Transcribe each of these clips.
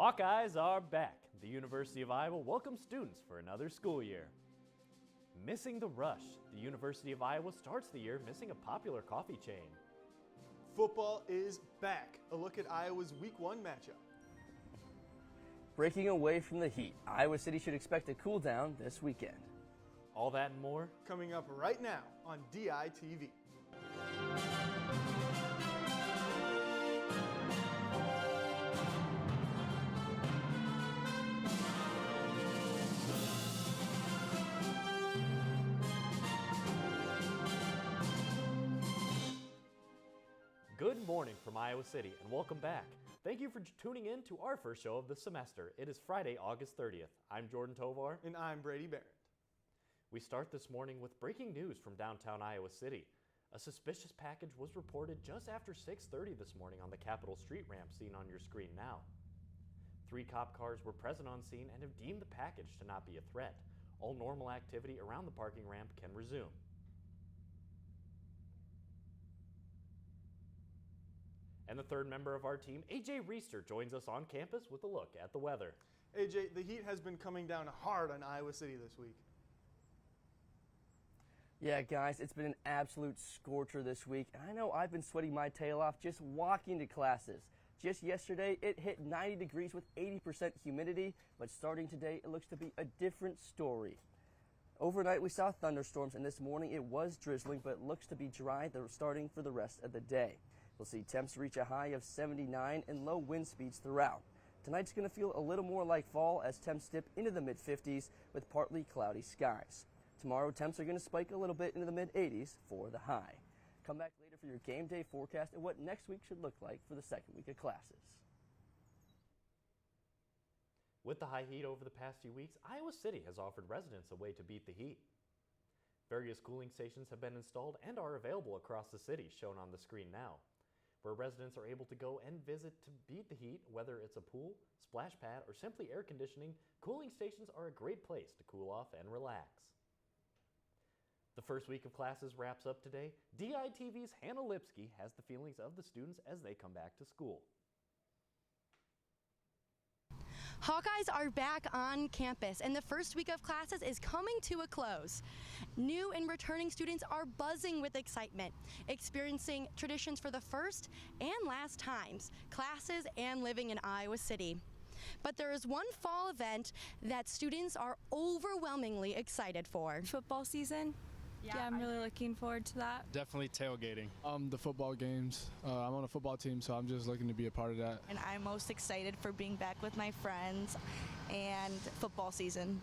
Hawkeyes are back. The University of Iowa welcomes students for another school year. Missing the rush. The University of Iowa starts the year missing a popular coffee chain. Football is back. A look at Iowa's Week 1 matchup. Breaking away from the heat, Iowa City should expect a cool down this weekend. All that and more Coming up right now on DITV. Good morning from Iowa City and welcome back. Thank you for tuning in to our first show of the semester. It is Friday, August 30th. I'm Jordan Tovar. And I'm Brady Barrett. We start this morning with breaking news from downtown Iowa City. A suspicious package was reported just after 6:30 this morning on the Capitol Street ramp seen on your screen now. 3 cop cars were present on scene and have deemed the package to not be a threat. All normal activity around the parking ramp can resume. And the third member of our team, AJ Reister, joins us on campus with a look at the weather. AJ, the heat has been coming down hard on Iowa City this week. Yeah, guys, it's been an absolute scorcher this week, and I know I've been sweating my tail off just walking to classes. Just yesterday, it hit 90 degrees with 80% humidity, but starting today, it looks to be a different story. Overnight, we saw thunderstorms, and this morning it was drizzling, but it looks to be dry starting for the rest of the day. We'll see temps reach a high of 79 and low wind speeds throughout. Tonight's going to feel a little more like fall as temps dip into the mid-50s with partly cloudy skies. Tomorrow, temps are going to spike a little bit into the mid-80s for the high. Come back later for your game day forecast and what next week should look like for the second week of classes. With the high heat over the past few weeks, Iowa City has offered residents a way to beat the heat. Various cooling stations have been installed and are available across the city, shown on the screen now, where residents are able to go and visit to beat the heat. Whether it's a pool, splash pad, or simply air conditioning, cooling stations are a great place to cool off and relax. The first week of classes wraps up today. DITV's Hannah Lipsky has the feelings of the students as they come back to school. Hawkeyes are back on campus, and the first week of classes is coming to a close. New and returning students are buzzing with excitement, experiencing traditions for the first and last times, classes and living in Iowa City. But there is one fall event that students are overwhelmingly excited for. Football season. Yeah, I'm really looking forward to that. Definitely tailgating. The football games. I'm on a football team, so I'm just looking to be a part of that. And I'm most excited for being back with my friends and football season.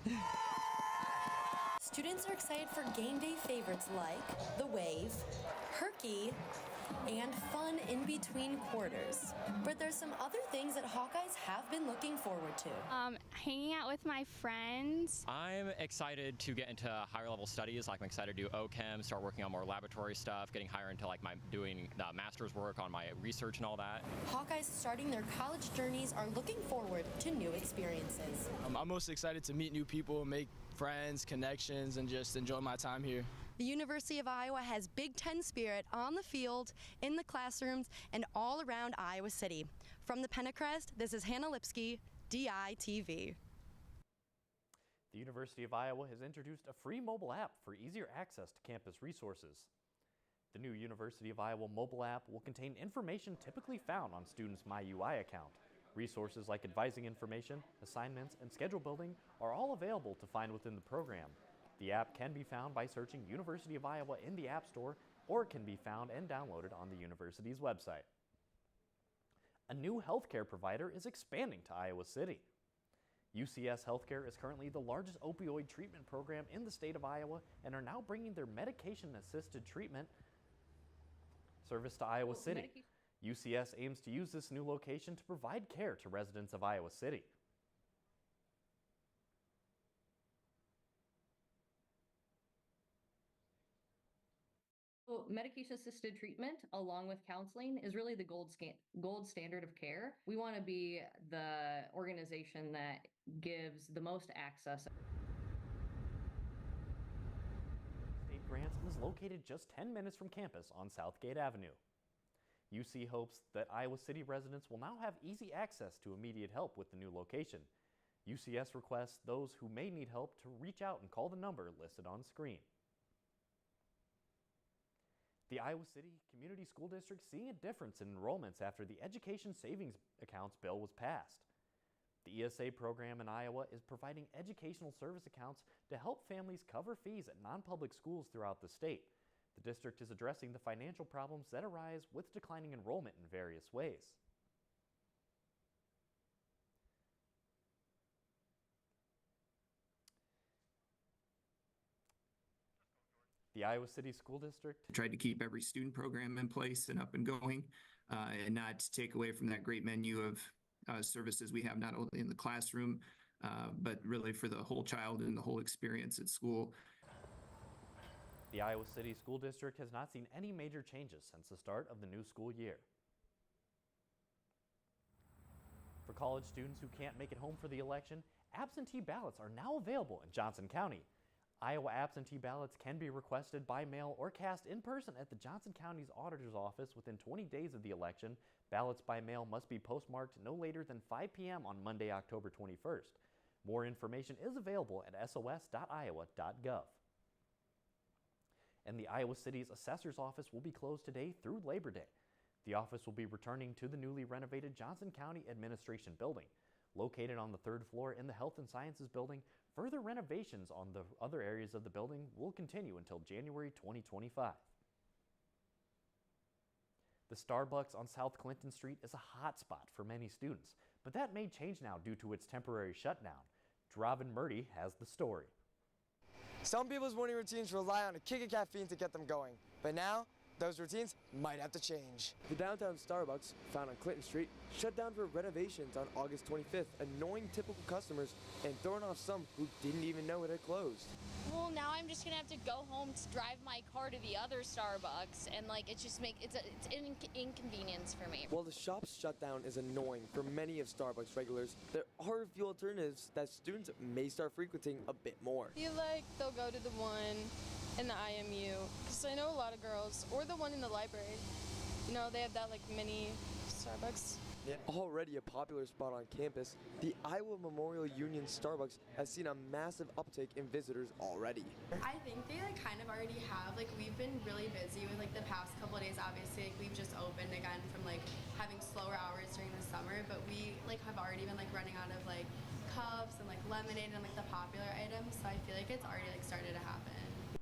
Students are excited for game day favorites like the wave, herky, and fun in between quarters. But there's some other things that Hawkeyes have been looking forward to. Hanging out with my friends. I'm excited to get into higher level studies. Like I'm excited to do OChem, start working on more laboratory stuff, getting higher into like doing the master's work on my research and all that. Hawkeyes starting their college journeys are looking forward to new experiences. I'm most excited to meet new people, make friends, connections, and just enjoy my time here. The University of Iowa has Big Ten spirit on the field, in the classrooms, and all around Iowa City. From the Pentecrest, this is Hannah Lipsky, DITV. The University of Iowa has introduced a free mobile app for easier access to campus resources. The new University of Iowa mobile app will contain information typically found on students' MyUI account. Resources like advising information, assignments, and schedule building are all available to find within the program. The app can be found by searching University of Iowa in the App Store, or it can be found and downloaded on the university's website. A new healthcare provider is expanding to Iowa City. UCS Healthcare is currently the largest opioid treatment program in the state of Iowa and are now bringing their medication-assisted treatment service to Iowa City. UCS aims to use this new location to provide care to residents of Iowa City. So medication-assisted treatment, along with counseling, is really the gold standard of care. We want to be the organization that gives the most access. State Grants is located just 10 minutes from campus on Southgate Avenue. UC hopes that Iowa City residents will now have easy access to immediate help with the new location. UCS requests those who may need help to reach out and call the number listed on screen. The Iowa City Community School District seeing a difference in enrollments after the Education Savings Accounts bill was passed. The ESA program in Iowa is providing educational service accounts to help families cover fees at non-public schools throughout the state. The district is addressing the financial problems that arise with declining enrollment in various ways. The Iowa City School District tried to keep every student program in place and up and going, and not take away from that great menu of services we have, not only in the classroom, but really for the whole child and the whole experience at school. The Iowa City School District has not seen any major changes since the start of the new school year. For college students who can't make it home for the election, absentee ballots are now available in Johnson County. Iowa absentee ballots can be requested by mail or cast in person at the Johnson County's Auditor's Office within 20 days of the election. Ballots by mail must be postmarked no later than 5 p.m. on Monday, October 21st. More information is available at sos.iowa.gov. And the Iowa City's Assessor's Office will be closed today through Labor Day. The office will be returning to the newly renovated Johnson County Administration Building. Located on the third floor in the Health and Sciences Building, further renovations on the other areas of the building will continue until January 2025. The Starbucks on South Clinton Street is a hot spot for many students, but that may change now due to its temporary shutdown. Dravin Murdy has the story. Some people's morning routines rely on a kick of caffeine to get them going, but now those routines might have to change. The downtown Starbucks, found on Clinton Street, shut down for renovations on August 25th, annoying typical customers and throwing off some who didn't even know it had closed. Well, now I'm just gonna have to go home to drive my car to the other Starbucks, and like it's an inconvenience for me. While the shop's shutdown is annoying for many of Starbucks regulars, there are a few alternatives that students may start frequenting a bit more. I feel like they'll go to the one in the IMU, because I know a lot of girls, or the one in the library. You know, they have that like mini Starbucks. Yeah. Already a popular spot on campus, the Iowa Memorial Union Starbucks has seen a massive uptake in visitors already. I think they like kind of already have, like we've been really busy with like the past couple of days, obviously like we've just opened again from like having slower hours during the summer, but we like have already been like running out of like cups and like lemonade and like the popular items, so I feel like it's already like started to happen.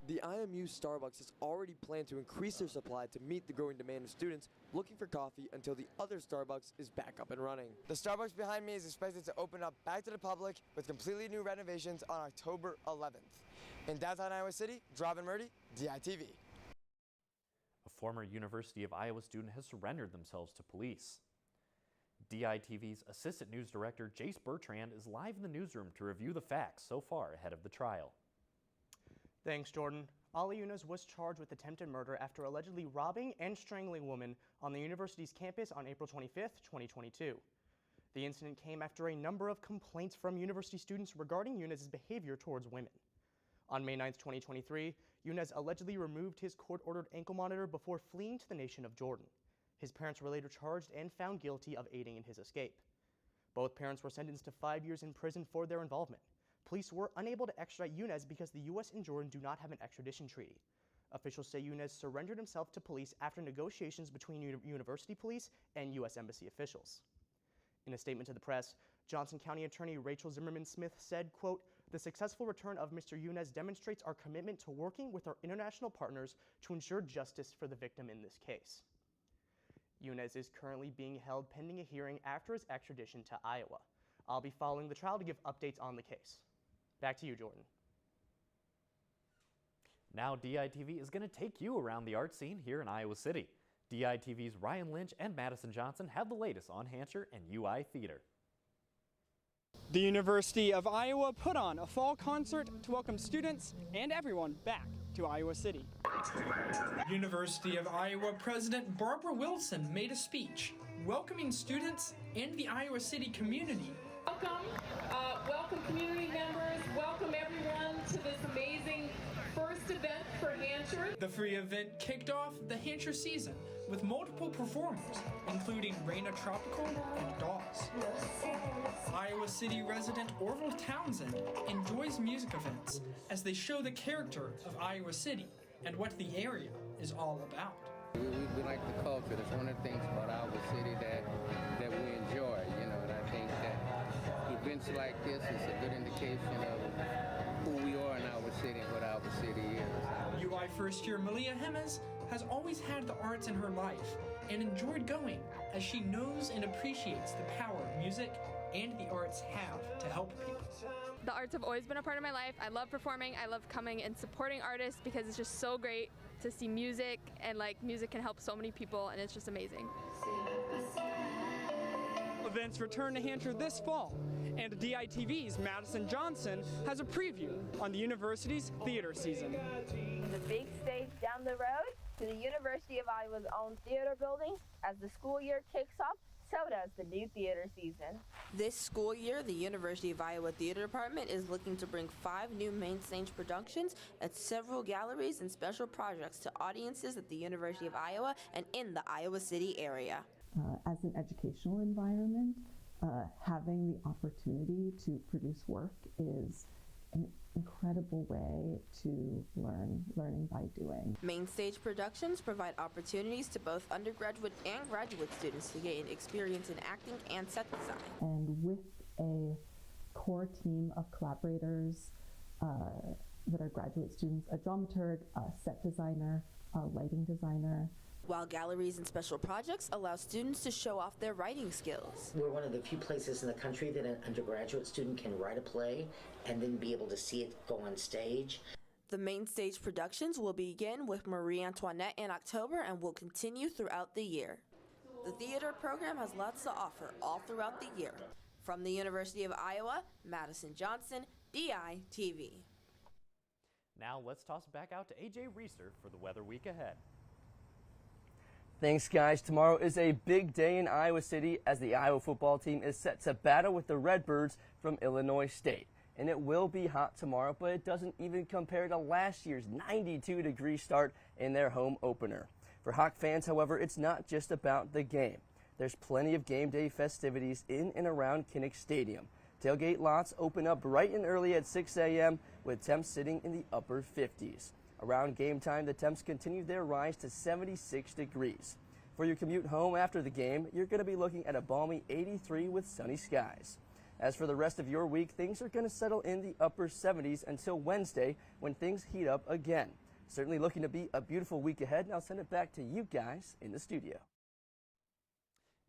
The IMU Starbucks has already planned to increase their supply to meet the growing demand of students looking for coffee until the other Starbucks is back up and running. The Starbucks behind me is expected to open up back to the public with completely new renovations on October 11th. In downtown Iowa City, Dravin Murdy, DITV. A former University of Iowa student has surrendered themselves to police. DITV's Assistant News Director Jace Bertrand is live in the newsroom to review the facts so far ahead of the trial. Thanks, Jordan. Ali Yunus was charged with attempted murder after allegedly robbing and strangling a woman on the university's campus on April 25th, 2022. The incident came after a number of complaints from university students regarding Yunus's behavior towards women. On May 9th, 2023, Yunus allegedly removed his court-ordered ankle monitor before fleeing to the nation of Jordan. His parents were later charged and found guilty of aiding in his escape. Both parents were sentenced to 5 years in prison for their involvement. Police were unable to extradite Yunus because the U.S. and Jordan do not have an extradition treaty. Officials say Yunus surrendered himself to police after negotiations between university police and U.S. Embassy officials. In a statement to the press, Johnson County Attorney Rachel Zimmerman Smith said, quote, "The successful return of Mr. Yunus demonstrates our commitment to working with our international partners to ensure justice for the victim in this case." Yunus is currently being held pending a hearing after his extradition to Iowa. I'll be following the trial to give updates on the case. Back to you, Jordan. Now DITV is going to take you around the art scene here in Iowa City. DITV's Ryan Lynch and Madison Johnson have the latest on Hansher and UI Theater. The University of Iowa put on a fall concert to welcome students and everyone back to Iowa City. University of Iowa President Barbara Wilson made a speech welcoming students and the Iowa City community. Welcome community members, welcome everyone to this amazing first event for Hansher. The free event kicked off the Hampshire season with multiple performers, including Raina Tropical and Dawes. Iowa City resident Orville Townsend enjoys music events as they show the character of Iowa City and what the area is all about. We like the culture. That's one of the things about Iowa City that we enjoy, and I think that events like this is a good indication of who we are in Iowa City and what Iowa City is. UI first year Malia Hemes has always had the arts in her life and enjoyed going as she knows and appreciates the power music and the arts have to help people. The arts have always been a part of my life. I love performing. I love coming and supporting artists because it's just so great to see music, and music can help so many people, and it's just amazing. Events return to Hampshire this fall, and DITV's Madison Johnson has a preview on the university's theater season. The big stage down the road to the University of Iowa's own theater building. As the school year kicks off, so does the new theater season. This school year, the University of Iowa Theater Department is looking to bring 5 new main stage productions at several galleries and special projects to audiences at the University of Iowa and in the Iowa City area. As an educational environment, having the opportunity to produce work is an incredible way to learning by doing. Main stage productions provide opportunities to both undergraduate and graduate students to gain experience in acting and set design. And with a core team of collaborators that are graduate students, a dramaturg, a set designer, a lighting designer, while galleries and special projects allow students to show off their writing skills. We're one of the few places in the country that an undergraduate student can write a play and then be able to see it go on stage. The main stage productions will begin with Marie Antoinette in October and will continue throughout the year. The theater program has lots to offer all throughout the year. From the University of Iowa, Madison Johnson, DITV. Now let's toss it back out to AJ Reeser for the weather week ahead. Thanks, guys. Tomorrow is a big day in Iowa City as the Iowa football team is set to battle with the Redbirds from Illinois State. And it will be hot tomorrow, but it doesn't even compare to last year's 92-degree start in their home opener. For Hawk fans, however, it's not just about the game. There's plenty of game day festivities in and around Kinnick Stadium. Tailgate lots open up bright and early at 6 a.m. with temps sitting in the upper 50s. Around game time, the temps continue their rise to 76 degrees. For your commute home after the game, you're going to be looking at a balmy 83 with sunny skies. As for the rest of your week, things are going to settle in the upper 70s until Wednesday when things heat up again. Certainly looking to be a beautiful week ahead, and I'll send it back to you guys in the studio.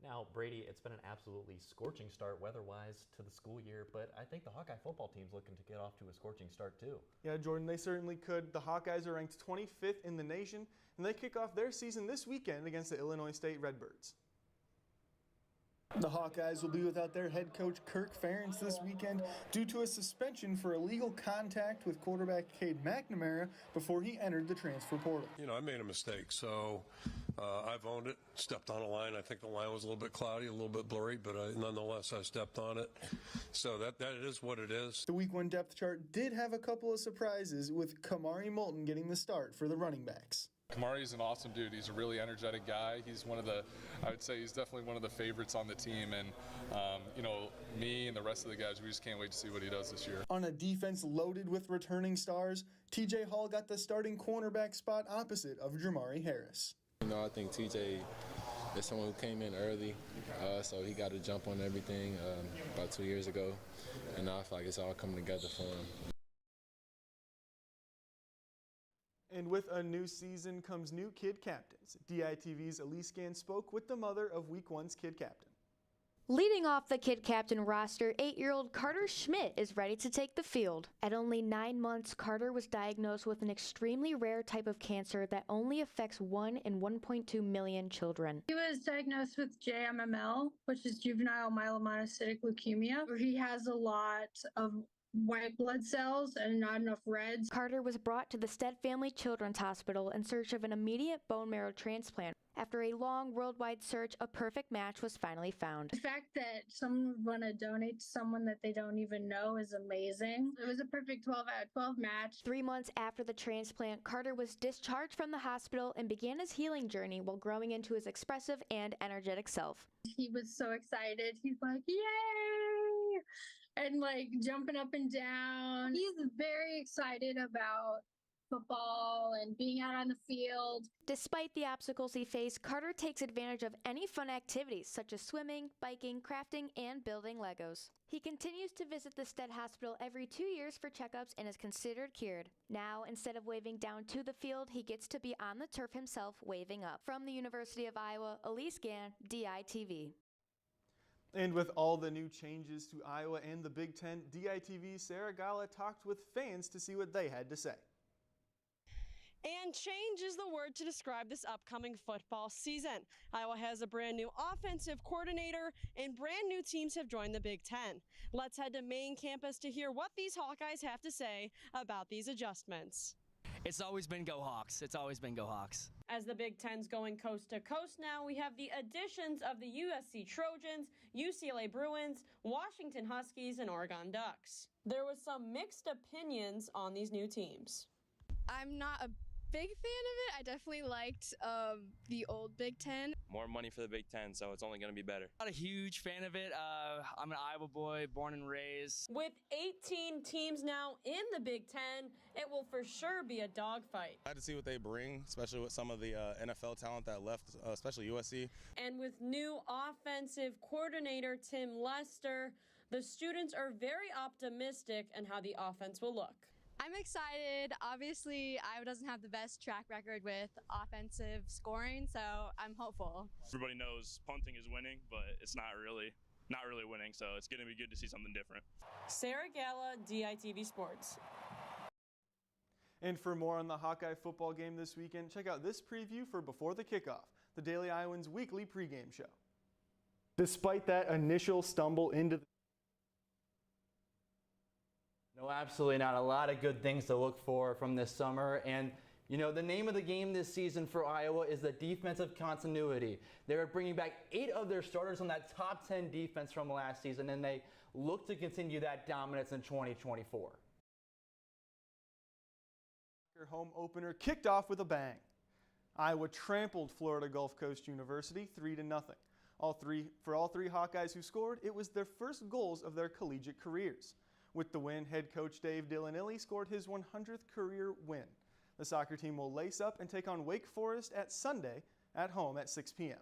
Now, Brady, it's been an absolutely scorching start weather-wise to the school year, but I think the Hawkeye football team's looking to get off to a scorching start too. Yeah, Jordan, they certainly could. The Hawkeyes are ranked 25th in the nation, and they kick off their season this weekend against the Illinois State Redbirds. The Hawkeyes will be without their head coach Kirk Ferentz this weekend due to a suspension for illegal contact with quarterback Cade McNamara before he entered the transfer portal. I made a mistake, so I've owned it, stepped on a line. I think the line was a little bit cloudy, a little bit blurry, but nonetheless, I stepped on it. So that is what it is. The Week 1 depth chart did have a couple of surprises, with Kamari Moulton getting the start for the running backs. Kamari's an awesome dude. He's a really energetic guy. He's I would say he's definitely one of the favorites on the team. And, me and the rest of the guys, we just can't wait to see what he does this year. On a defense loaded with returning stars, TJ Hall got the starting cornerback spot opposite of Jamari Harris. I think TJ is someone who came in early, so he got a jump on everything about 2 years ago. And now I feel like it's all coming together for him. And with a new season comes new kid captains. DITV's Elise Gann spoke with the mother of Week 1's kid captain. Leading off the kid captain roster, 8-year-old Carter Schmidt is ready to take the field. At only 9 months, Carter was diagnosed with an extremely rare type of cancer that only affects 1 in 1.2 million children. He was diagnosed with JMML, which is juvenile myelomonocytic leukemia, where he has a lot of white blood cells and not enough reds. Carter was brought to the Stead Family Children's Hospital in search of an immediate bone marrow transplant. After a long worldwide search, a perfect match was finally found. The fact that someone would want to donate to someone that they don't even know is amazing. It was a perfect 12 out of 12 match. 3 months after the transplant, Carter was discharged from the hospital and began his healing journey while growing into his expressive and energetic self. He was so excited. He's like, yay! And like jumping up and down. He's very excited about football and being out on the field. Despite the obstacles he faced, Carter takes advantage of any fun activities such as swimming, biking, crafting, and building Legos. He continues to visit the Stead Hospital every 2 years for checkups and is considered cured. Now, instead of waving down to the field, he gets to be on the turf himself, waving up. From the University of Iowa, Elise Gann, DITV. And with all the new changes to Iowa and the Big Ten, DITV's Sarah Gala talked with fans to see what they had to say. And change is the word to describe this upcoming football season. Iowa has a brand new offensive coordinator and brand new teams have joined the Big Ten. Let's head to main campus to hear what these Hawkeyes have to say about these adjustments. It's always been Go Hawks. It's always been Go Hawks. As the Big Ten's going coast to coast now, we have the additions of the USC Trojans, UCLA Bruins, Washington Huskies, and Oregon Ducks. There was some mixed opinions on these new teams. I'm not a big fan of it. I definitely liked the old Big Ten. More money for the Big Ten, so it's only going to be better. Not a huge fan of it. I'm an Iowa boy, born and raised. With 18 teams now in the Big Ten, it will for sure be a dogfight. I had to see what they bring, especially with some of the NFL talent that left, especially USC. And with new offensive coordinator Tim Lester, the students are very optimistic in how the offense will look. I'm excited. Obviously, Iowa doesn't have the best track record with offensive scoring, so I'm hopeful. Everybody knows punting is winning, but it's not really winning, so it's going to be good to see something different. Sarah Gala, DITV Sports. And for more on the Hawkeye football game this weekend, check out this preview for Before the Kickoff, the Daily Iowans weekly pregame show. Despite that initial stumble into the No, absolutely not. A lot of good things to look for from this summer. And, you know, the name of the game this season for Iowa is the defensive continuity. They're bringing back 8 of their starters on that top 10 defense from last season, and they look to continue that dominance in 2024. Their home opener kicked off with a bang. Iowa trampled Florida Gulf Coast University 3-0. For all three Hawkeyes who scored, it was their first goals of their collegiate careers. With the win, head coach Dave Dillinilli scored his 100th career win. The soccer team will lace up and take on Wake Forest at Sunday at home at 6 p.m.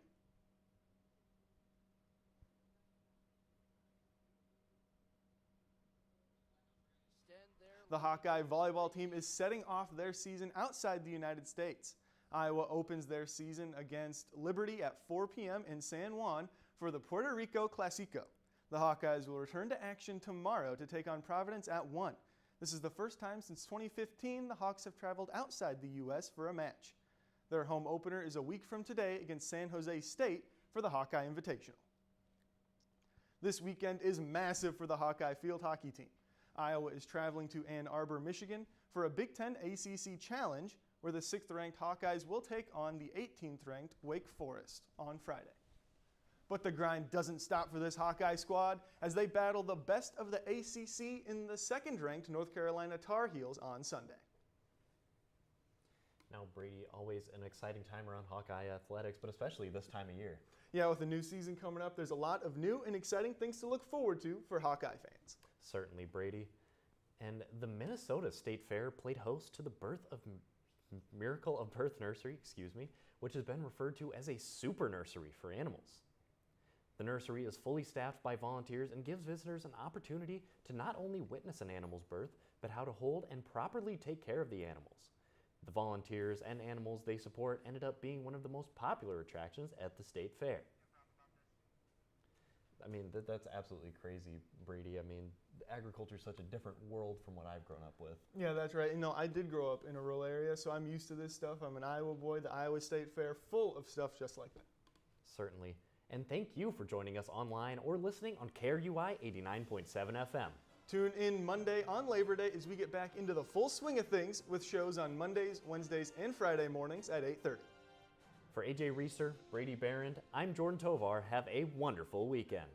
The Hawkeye volleyball team is setting off their season outside the United States. Iowa opens their season against Liberty at 4 p.m. in San Juan for the Puerto Rico Clasico. The Hawkeyes will return to action tomorrow to take on Providence at 1. This is the first time since 2015 the Hawks have traveled outside the U.S. for a match. Their home opener is a week from today against San Jose State for the Hawkeye Invitational. This weekend is massive for the Hawkeye field hockey team. Iowa is traveling to Ann Arbor, Michigan for a Big Ten ACC Challenge where the 6th-ranked Hawkeyes will take on the 18th-ranked Wake Forest on Friday. But the grind doesn't stop for this Hawkeye squad as they battle the best of the ACC in the 2nd-ranked North Carolina Tar Heels on Sunday. Now, Brady, always an exciting time around Hawkeye athletics, but especially this time of year. Yeah, with the new season coming up, there's a lot of new and exciting things to look forward to for Hawkeye fans. Certainly, Brady. And the Minnesota State Fair played host to the Miracle of Birth Nursery, which has been referred to as a super nursery for animals. The nursery is fully staffed by volunteers and gives visitors an opportunity to not only witness an animal's birth, but how to hold and properly take care of the animals. The volunteers and animals they support ended up being one of the most popular attractions at the State Fair. I mean, that's absolutely crazy, Brady. I mean, agriculture is such a different world from what I've grown up with. Yeah, that's right. You know, I did grow up in a rural area, so I'm used to this stuff. I'm an Iowa boy, the Iowa State Fair, full of stuff just like that. Certainly. And thank you for joining us online or listening on KRUI 89.7 FM. Tune in Monday on Labor Day as we get back into the full swing of things with shows on Mondays, Wednesdays, and Friday mornings at 8:30. For AJ Reeser, Brady Barron, I'm Jordan Tovar. Have a wonderful weekend.